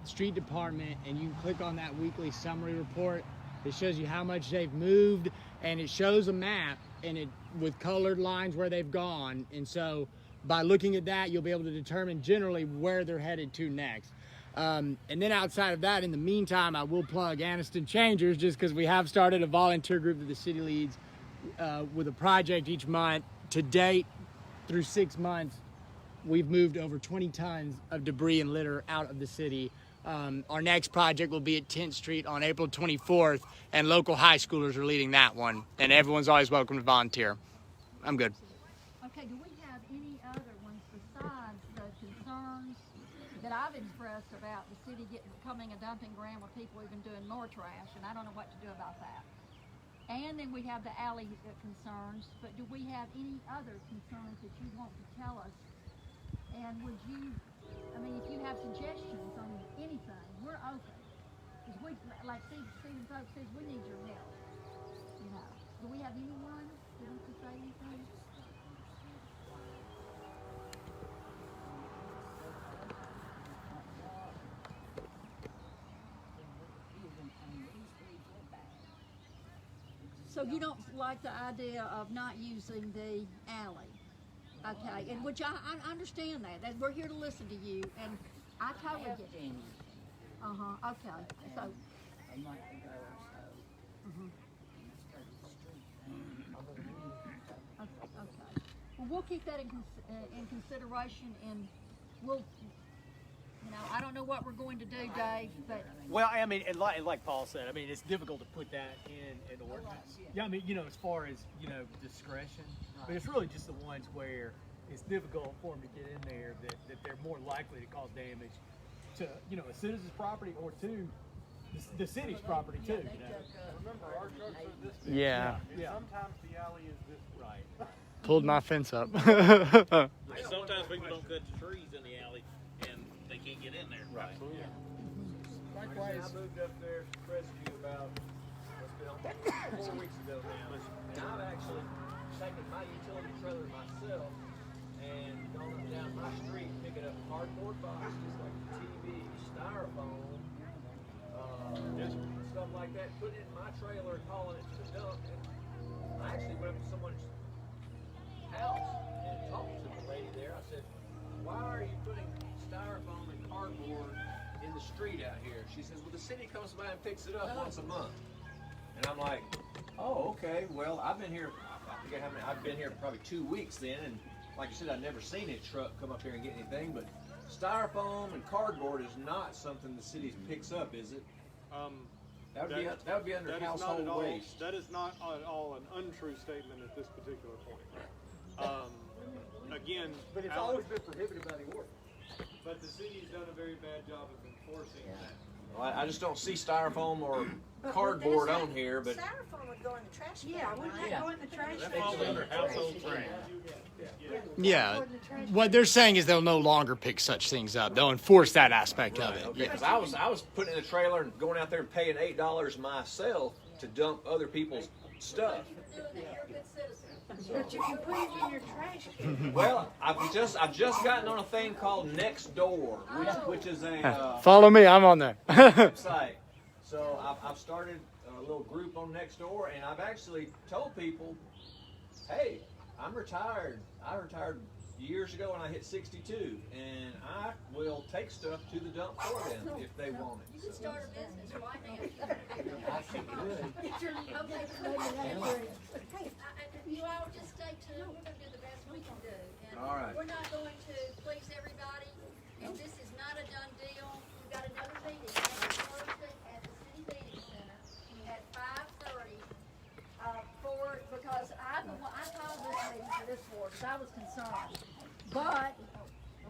Street Department, and you can click on that weekly summary report. It shows you how much they've moved, and it shows a map and with colored lines where they've gone. And so by looking at that, you'll be able to determine generally where they're headed to next. And then outside of that, in the meantime, I will plug Anniston Changers, just because we have started a volunteer group that the city leads with a project each month. To date, through 6 months, we've moved over 20 tons of debris and litter out of the city. Our next project will be at 10th Street on April 24th, and local high schoolers are leading that one. And everyone's always welcome to volunteer. I'm good. Okay, do we have any other ones besides the concerns that I've expressed about the city becoming a dumping ground with people even doing more trash, and I don't know what to do about that. And then we have the alley concerns, but do we have any other concerns that you want to tell us? And would you, I mean, if you have suggestions on anything, we're open. Because we, like Stephen Folks says, we need your help. You know, do we have anyone that wants to say anything? So you don't like the idea of not using the alley? Okay, and which I understand that we're here to listen to you, and I totally get it. Okay, so. Okay. Well, we'll keep that in consideration, and we'll. You know, I don't know what we're going to do, Dave, but... Well, I mean, and like Paul said, I mean, it's difficult to put that in an ordinance. Yeah, I mean, you know, as far as, you know, discretion, but it's really just the ones where it's difficult for them to get in there that they're more likely to cause damage to, you know, a citizen's property or to the city's property too, you know. Remember, our trucks are this big. Yeah. And sometimes the alley is this right. Pulled my fence up. Sometimes people don't cut the trees in the alley, and they can't get in there. Right. Yeah. Likewise. I moved up there to Crestview about, what's been almost 4 weeks ago now. And I've actually taken my utility trailer myself and gone up and down my street picking up cardboard boxes like TV, styrofoam, stuff like that, putting it in my trailer and hauling it to the dump. And I actually went up to someone's house and talked to the lady there. I said, why are you putting styrofoam and cardboard in the street out here? She says, well, the city comes by and picks it up once a month. And I'm like, oh, okay. Well, I've been here, I forget how many, I've been here probably 2 weeks then, and like you said, I've never seen a truck come up here and get anything, but styrofoam and cardboard is not something the city picks up, is it? That would be under household waste. That is not at all an untrue statement at this particular point. Again, But it's always been prohibited by the ordinance. but the city's done a very bad job of enforcing that. Well, I just don't see styrofoam or cardboard on here, but Styrofoam would go in the trash can. Yeah, wouldn't that go in the trash That can? falls under household trash. Yeah. What they're saying is they'll no longer pick such things up. They'll enforce that aspect of it. okay, Yeah. because I was putting in the trailer and going out there and paying $8 myself to dump other people's stuff. You're a good citizen. But you can put it in your trash can. Well, I've just gotten on a thing called Nextdoor, which is a Follow me. I'm on there. website. So I've started a little group on Nextdoor, and I've actually told people, hey, I'm retired. I retired years ago when I hit 62, and I will take stuff to the dump for them if they want You it. can So, start a business right now. I think good. Get your, okay, you all just stay tuned. We're gonna do the best we can do. And All right. we're not going to please everybody, and this is not a done deal. We've got another meeting next Thursday at the City Meeting Center at 5:30. Because I called this meeting for this ward, because I was concerned. But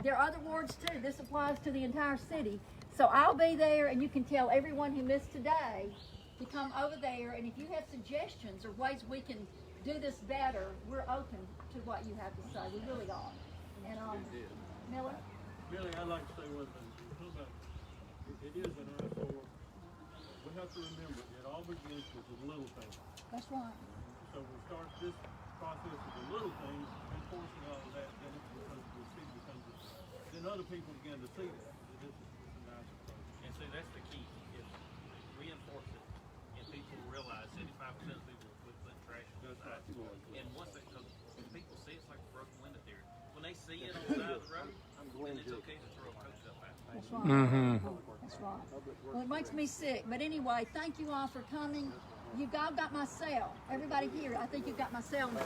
there are other wards too. This applies to the entire city. So I'll be there, and you can tell everyone who missed today to come over there. And if you have suggestions or ways we can do this better, we're open to what you have to say. We really are. And Miller? Billy, I'd like to say one thing. It is an eyesore. We have to remember it all begins with the little things. That's right. So we start this process with the little things, enforcing all of that, then it becomes the city becomes then other people begin to see that. This is a nice approach. And see, that's the key. If we enforce it and people realize 75% of people would put trash outside. And once they, because when people see it's like a broken window there, when they see it on the side of the road, then it's okay to throw a coat up out. That's right. That's right. Well, it makes me sick. But anyway, thank you all for coming. You all got my cell. Everybody here, I think you've got my cell number.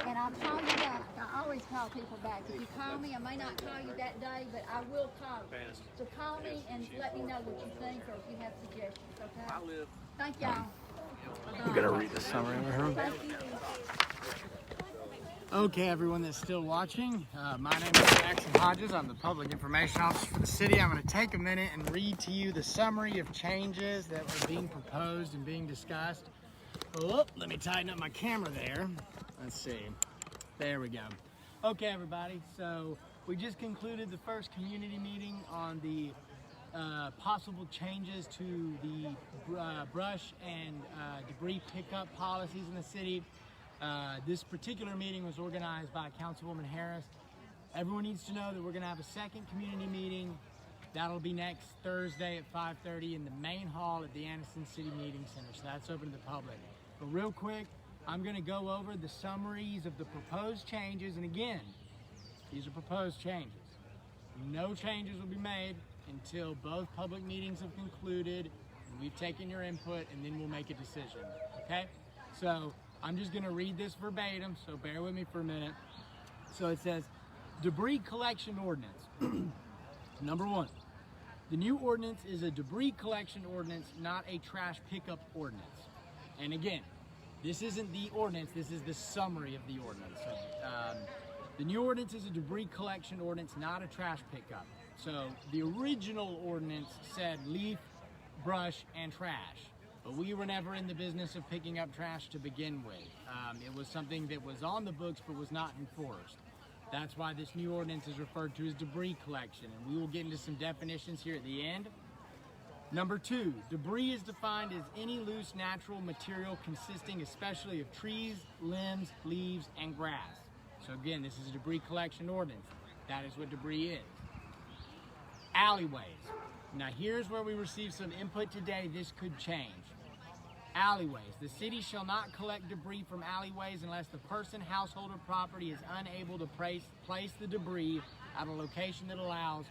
And I'll call you back. I always call people back. If you call me, I may not call you that day, but I will call you. So call me and let me know what you think or if you have suggestions, okay? Thank y'all. I'm gonna read the summary over here. Thank you. Okay, everyone that's still watching, my name is Jackson Hodges. I'm the Public Information Officer for the city. I'm going to take a minute and read to you the summary of changes that are being proposed and being discussed. Oh, let me tighten up my camera there. Let's see. There we go. Okay, everybody. So we just concluded the first community meeting on the possible changes to the brush and debris pickup policies in the city. This particular meeting was organized by Councilwoman Harris. Everyone needs to know that we're going to have a second community meeting. That'll be next Thursday at 5:30 in the main hall at the Anniston City Meeting Center. So that's open to the public. But real quick, I'm going to go over the summaries of the proposed changes. And again, these are proposed changes. No changes will be made until both public meetings have concluded and we've taken your input, and then we'll make a decision. Okay? So I'm just going to read this verbatim, so bear with me for a minute. So it says, debris collection ordinance. Number 1, the new ordinance is a debris collection ordinance, not a trash pickup ordinance. And again, this isn't the ordinance, this is the summary of the ordinance. The new ordinance is a debris collection ordinance, not a trash pickup. So the original ordinance said leaf, brush, and trash. But we were never in the business of picking up trash to begin with. It was something that was on the books but was not enforced. That's why this new ordinance is referred to as debris collection, and we will get into some definitions here at the end. Number 2, debris is defined as any loose natural material consisting especially of trees, limbs, leaves, and grass. So again, this is a debris collection ordinance. That is what debris is. Alleyways. Now here's where we received some input today. This could change. Alleyways. The city shall not collect debris from alleyways unless the person, household, or property is unable to place the debris at a location that allows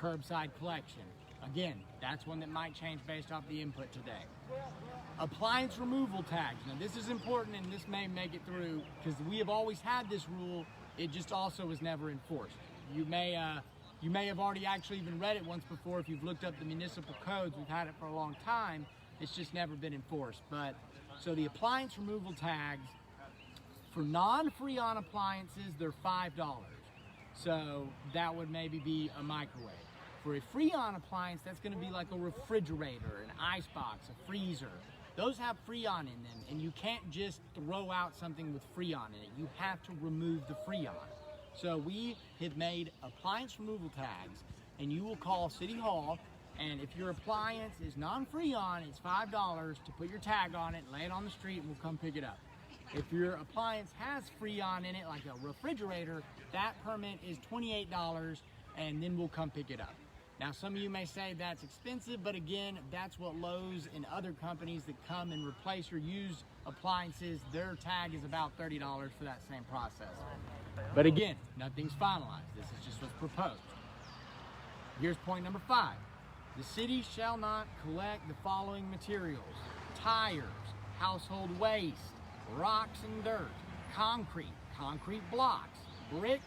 curbside collection. Again, that's one that might change based off the input today. Appliance removal tags. Now this is important, and this may make it through because we have always had this rule. It just also was never enforced. You may have already actually even read it once before if you've looked up the municipal codes. We've had it for a long time. It's just never been enforced. But so the appliance removal tags for non-Freon appliances, they're $5. So that would maybe be a microwave. For a Freon appliance, that's going to be like a refrigerator, an icebox, a freezer. Those have Freon in them, and you can't just throw out something with Freon in it. You have to remove the Freon. So we have made appliance removal tags, and you will call City Hall, and if your appliance is non-Freon, it's $5 to put your tag on it, lay it on the street, and we'll come pick it up. If your appliance has Freon in it, like a refrigerator, that permit is $28, and then we'll come pick it up. Now, some of you may say that's expensive, but again, that's what Lowe's and other companies that come and replace your used appliances, their tag is about $30 for that same process. But again, nothing's finalized. This is just what's proposed. Here's point number 5. The city shall not collect the following materials: tires, household waste, rocks and dirt, concrete blocks, brick,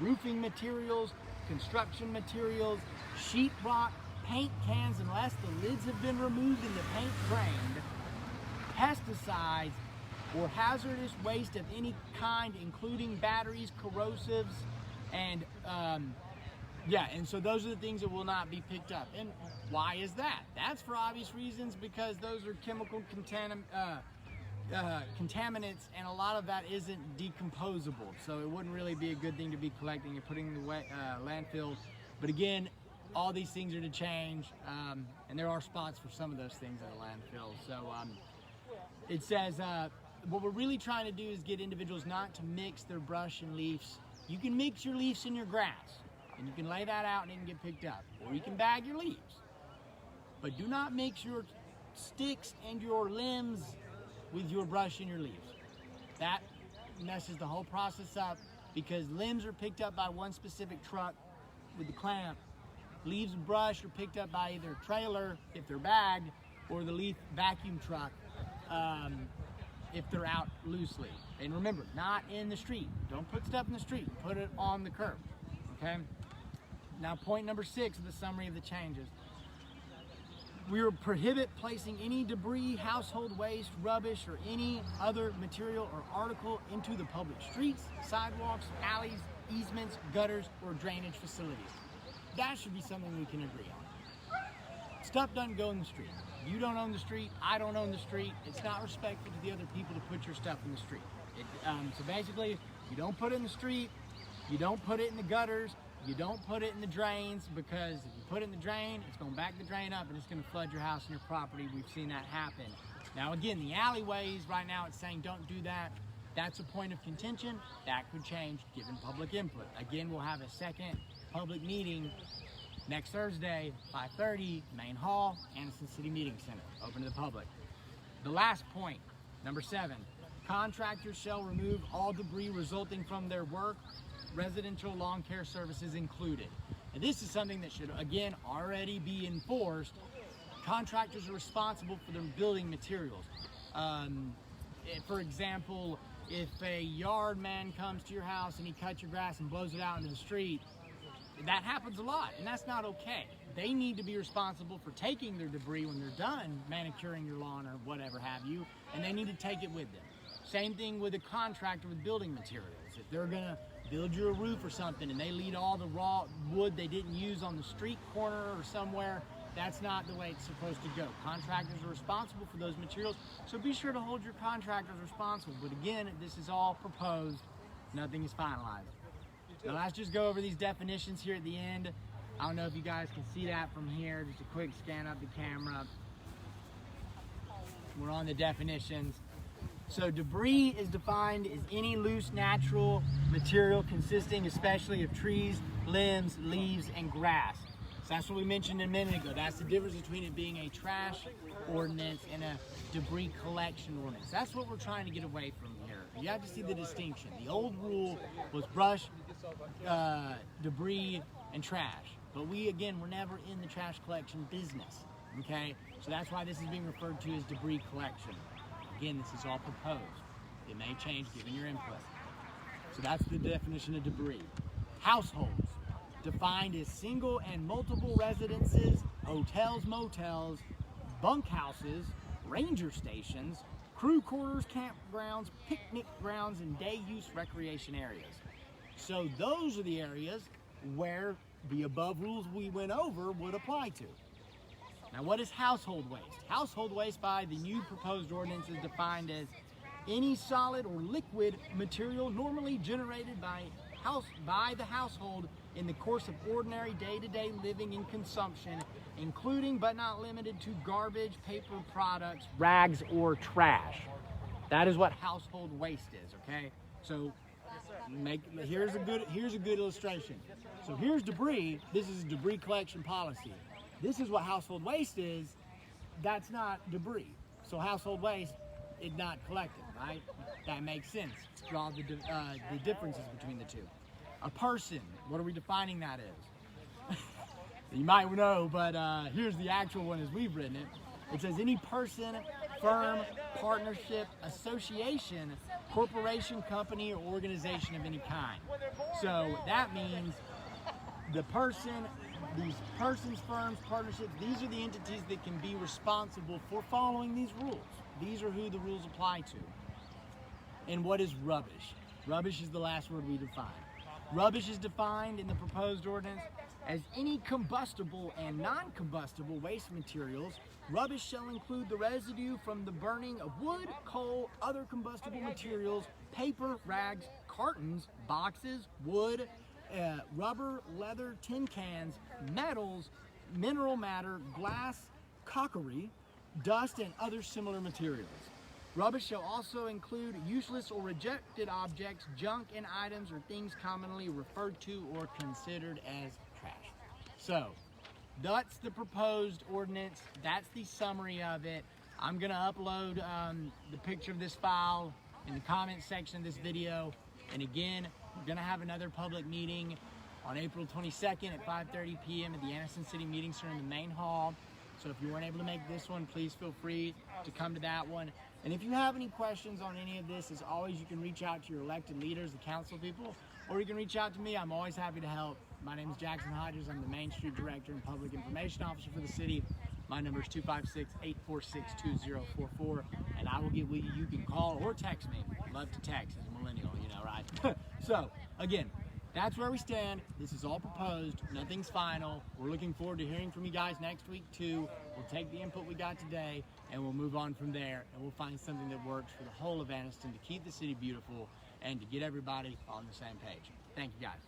roofing materials, construction materials, sheetrock, paint cans unless the lids have been removed and the paint drained, pesticides, or hazardous waste of any kind, including batteries, corrosives, and and so those are the things that will not be picked up. And why is that? That's for obvious reasons, because those are chemical contaminants, and a lot of that isn't decomposable, so it wouldn't really be a good thing to be collecting and putting in the landfill. But again, all these things are to change, and there are spots for some of those things at a landfill. So it says what we're really trying to do is get individuals not to mix their brush and leaves. You can mix your leaves in your grass, and you can lay that out and it can get picked up, or you can bag your leaves. But do not mix your sticks and your limbs with your brush and your leaves. That messes the whole process up, because limbs are picked up by one specific truck with the clamp. Leaves and brush are picked up by either a trailer if they're bagged, or the leaf vacuum truck if they're out loosely. And remember, not in the street. Don't put stuff in the street. Put it on the curb. Okay? Now, point number 6 of the summary of the changes. We will prohibit placing any debris, household waste, rubbish, or any other material or article into the public streets, sidewalks, alleys, easements, gutters, or drainage facilities. That should be something we can agree on. Stuff doesn't go in the street. You don't own the street, I don't own the street. It's not respectful to the other people to put your stuff in the street. So basically, you don't put it in the street, you don't put it in the gutters, you don't put it in the drains, because if you put it in the drain, it's going to back the drain up and it's going to flood your house and your property. We've seen that happen. Now again, the alleyways, right now it's saying don't do that. That's a point of contention. That could change given public input. Again, we'll have a second public meeting next Thursday, 5:30, Main Hall, Anniston City Meeting Center, open to the public. The last point, number 7, contractors shall remove all debris resulting from their work, residential lawn care services included. And this is something that should, again, already be enforced. Contractors are responsible for their building materials. For example, if a yard man comes to your house and he cuts your grass and blows it out into the street, that happens a lot, and that's not okay. They need to be responsible for taking their debris when they're done manicuring your lawn or whatever have you, and they need to take it with them. Same thing with a contractor with building materials. If they're gonna build you a roof or something and they leave all the raw wood they didn't use on the street corner or somewhere, that's not the way it's supposed to go. Contractors are responsible for those materials, so be sure to hold your contractors responsible. But again, this is all proposed, nothing is finalized. Now let's just go over these definitions here at the end. I don't know if you guys can see that from here. Just a quick scan of the camera. We're on the definitions. So debris is defined as any loose natural material consisting especially of trees, limbs, leaves, and grass. So that's what we mentioned a minute ago. That's the difference between it being a trash ordinance and a debris collection ordinance. That's what we're trying to get away from here. You have to see the distinction. The old rule was brush, debris, and trash. But we're never in the trash collection business, okay? So that's why this is being referred to as debris collection. Again, this is all proposed. It may change given your input. So that's the definition of debris. Households, defined as single and multiple residences, hotels, motels, bunkhouses, ranger stations, crew quarters, campgrounds, picnic grounds, and day-use recreation areas. So those are the areas where the above rules we went over would apply to. Now, what is household waste? Household waste by the new proposed ordinance is defined as any solid or liquid material normally generated by the household in the course of ordinary day-to-day living and consumption, including but not limited to garbage, paper products, rags, or trash. That is what household waste is, okay? So here's a good illustration. So here's debris. This is a debris collection policy. This is what household waste is. That's not debris. So household waste is not collected, right? That makes sense. Draw the differences between the two. A person, what are we defining that as? You might know, but here's the actual one as we've written it. It says any person, firm, partnership, association, corporation, company, or organization of any kind. So that means the person, these persons, firms, partnerships, these are the entities that can be responsible for following these rules. These are who the rules apply to. And what is rubbish? Rubbish is the last word we define. Rubbish is defined in the proposed ordinance as any combustible and non-combustible waste materials. Rubbish shall include the residue from the burning of wood, coal, other combustible materials, paper, rags, cartons, boxes, wood, rubber, leather, tin cans, metals, mineral matter, glass, crockery, dust, and other similar materials. Rubbish shall also include useless or rejected objects, junk, and items or things commonly referred to or considered as trash. So, that's the proposed ordinance. That's the summary of it. I'm going to upload the picture of this file in the comment section of this video. And again, we're going to have another public meeting on April 22nd at 5:30 p.m. at the Anniston City Meeting Center in the main hall. So if you weren't able to make this one, please feel free to come to that one. And if you have any questions on any of this, as always, you can reach out to your elected leaders, the council people, or you can reach out to me. I'm always happy to help. My name is Jackson Hodges. I'm the Main Street Director and Public Information Officer for the city. My number is 256-846-2044, and I will get with you. You can call or text me. Love to text as a millennial, you know, right? So, again, that's where we stand. This is all proposed. Nothing's final. We're looking forward to hearing from you guys next week, too. We'll take the input we got today, and we'll move on from there, and we'll find something that works for the whole of Anniston to keep the city beautiful and to get everybody on the same page. Thank you, guys.